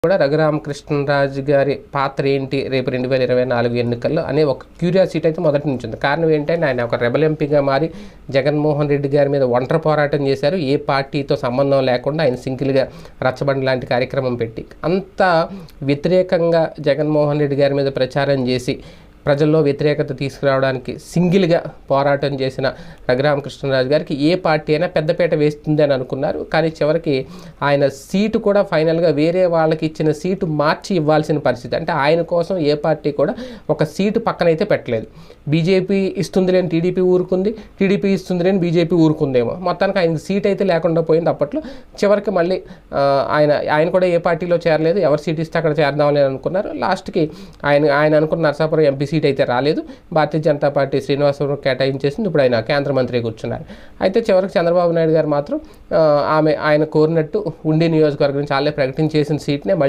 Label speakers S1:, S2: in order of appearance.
S1: కూడా రఘురామకృష్ణరాజు గారి పాత్ర ఏంటి రేపు 2024 ఎన్నికల్లో అనే ఒక క్యూరియాసిటీ అయితే మొదటి నుంచి ఉంది. కారణం ఏంటంటే ఆయన ఒక రెబల్ ఎంపీగా మారి జగన్మోహన్ రెడ్డి గారి మీద ఒంటరి పోరాటం చేశారు. ఏ పార్టీతో సంబంధం లేకుండా ఆయన సింగిల్గా రచ్చబండ లాంటి కార్యక్రమం పెట్టి అంత వ్యతిరేకంగా జగన్మోహన్ రెడ్డి గారి మీద ప్రచారం చేసి ప్రజల్లో వ్యతిరేకత తీసుకురావడానికి సింగిల్గా పోరాటం చేసిన రఘురామకృష్ణరాజు గారికి ఏ పార్టీ అయినా పెద్దపీట వేస్తుంది అని అనుకున్నారు. కానీ చివరికి ఆయన సీటు కూడా ఫైనల్గా వేరే వాళ్ళకి ఇచ్చిన సీటు మార్చి ఇవ్వాల్సిన పరిస్థితి. అంటే ఆయన కోసం ఏ పార్టీ కూడా ఒక సీటు పక్కనైతే పెట్టలేదు. బీజేపీ ఇస్తుంది లేని టీడీపీ ఊరుకుంది, టీడీపీ ఇస్తుంది లేని బీజేపీ ఊరుకుందేమో. మొత్తానికి ఆయనకి సీట్ అయితే లేకుండా పోయింది అప్పట్లో. చివరికి మళ్ళీ ఆయన కూడా ఏ పార్టీలో చేరలేదు, ఎవరు సీట్ ఇస్తే అక్కడ చేరదామని అనుకున్నారు. లాస్ట్కి ఆయన అనుకున్న నరసాపురం ఎంపీ సీట్ అయితే రాలేదు. భారతీయ జనతా పార్టీ శ్రీనివాసరావు కేటాయించేసింది. ఇప్పుడు ఆయన కేంద్ర మంత్రి కూర్చున్నారు. అయితే చివరికి చంద్రబాబు నాయుడు గారు మాత్రం ఆయన కోరినట్టు ఉండి నియోజకవర్గం నుంచి వాళ్ళే ప్రకటించేసిన సీట్నే మళ్ళీ